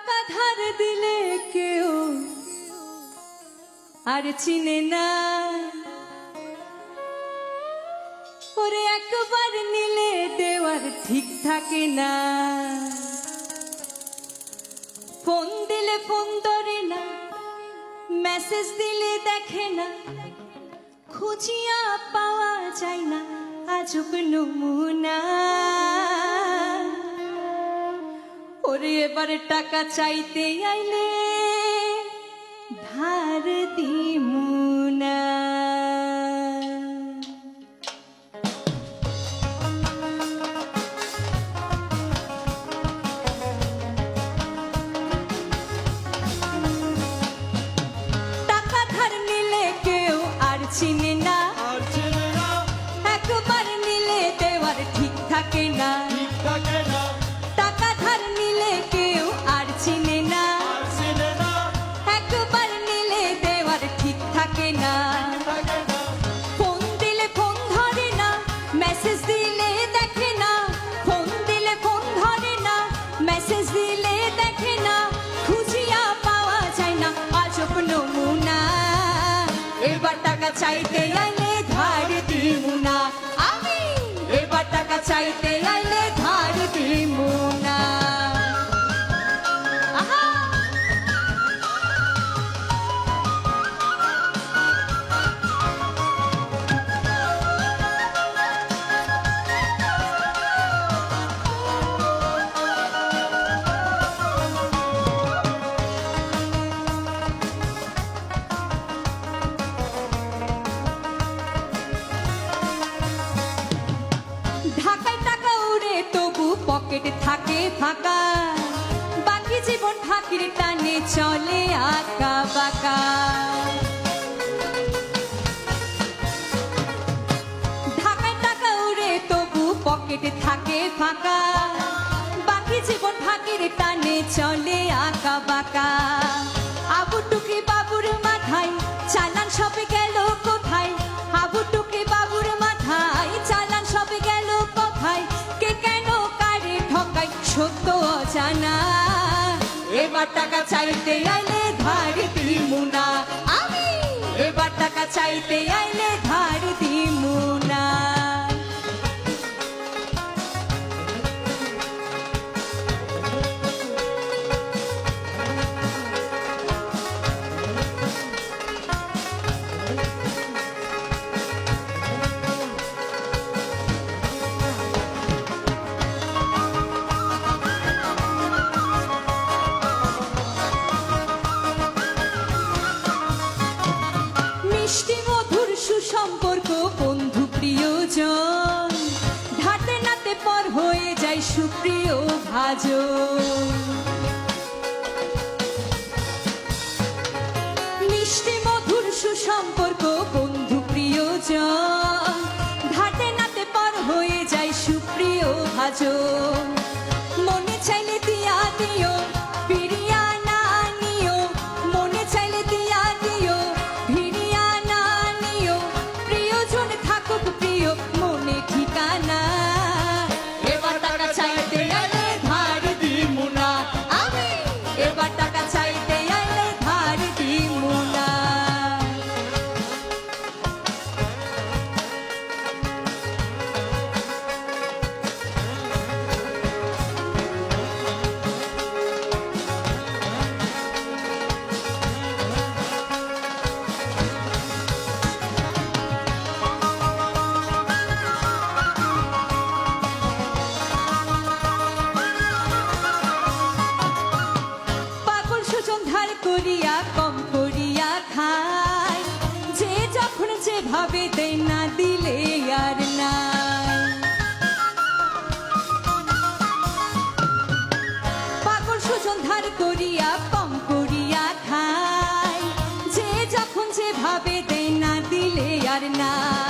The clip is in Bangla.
টাকা ধার দিলে কেউ আর চিনে না, ওরে একবার নিলে দেওয়ার ঠিক থাকে না। ফোন দিলে ফোন ধরে না, মেসেজ দিলে দেখে না, খুঁজিয়া পাওয়া যায় না আজব নমুনা। ওরে এবারে টাকা চাইতে আইলে ধার দিমু না। টাকা ধার নিলে কেউ আর চিনে না, একবার নিলে দেওয়ার ঠিক থাকে না। টাকা ধার নিলে কেউ আর চিনে না, একবার নিলে দেওয়ার ঠিক থাকে না। ফোন দিলে ফোন ধরে না, মেসেজ দিলে দেখে না, ফোন দিলে ফোন ধরে না, মেসেজ দিলে দেখে না, খুঁজিয়া পাওয়া যায় না আজব নমুনা। এবার টাকা চাইতে আইলে ধার দিমু না, আমি এবার টাকা চাইতে আইলে ধার দিমু না। ঢাকায় টাকা উড়ে তবু পকেট থাকে ফাঁকা, বাকি জীবন ফাঁকির টানে চলে আঁকা বাঁকা। ঢাকায় টাকা উড়ে তবু পকেট থাকে ফাঁকা, বাকি জীবন ফাঁকির টানে চলে আঁকা বাঁকা। আবু টুকি বাবুর মাথায় চালান সবে গেল কোথায়, আবু টুকি বাবুর মাথায় চালান সবে গেল কোথায়, কে কেন কারে ঠকাই সত্য অজানা। এবার টাকা চাইতে আইলে ধার দিমু না, আমি এবার টাকা চাইতে আইলে ধার দিমু না। মিষ্টি মধুর সুসম্পর্ক বন্ধু প্রিয়জন, ধাতে নাতে পর হয়ে যায় সুপ্রিয় ভাজন। মিষ্টি মধুর সুসম্পর্ক বন্ধু প্রিয়জন, ধাতে নাতে পর হয়ে যায় সুপ্রিয় ভাজন। মনে চাইলে দিয়া দিও, ফিরিয়া না নিও, মনে চাইলে দিয়া দিও, ফিরিয়া না নিও, প্রিয়জন থাকুক প্রিয় মনে ঠিকানা। এবার টাকা চাইতে আইলে ধার দিমু না, আমি এবার টাকা চাইতে আইলে ধার দিমু না। পাগল সুজন ধার করিয়া কম করিয়া খায়, যে যখন যেভাবে দেয় না দিলে আর নাই। পাগল সুজন ধার করিয়া কম করিয়া খায়, যে যখন যেভাবে দেয় না দিলে আর নাই।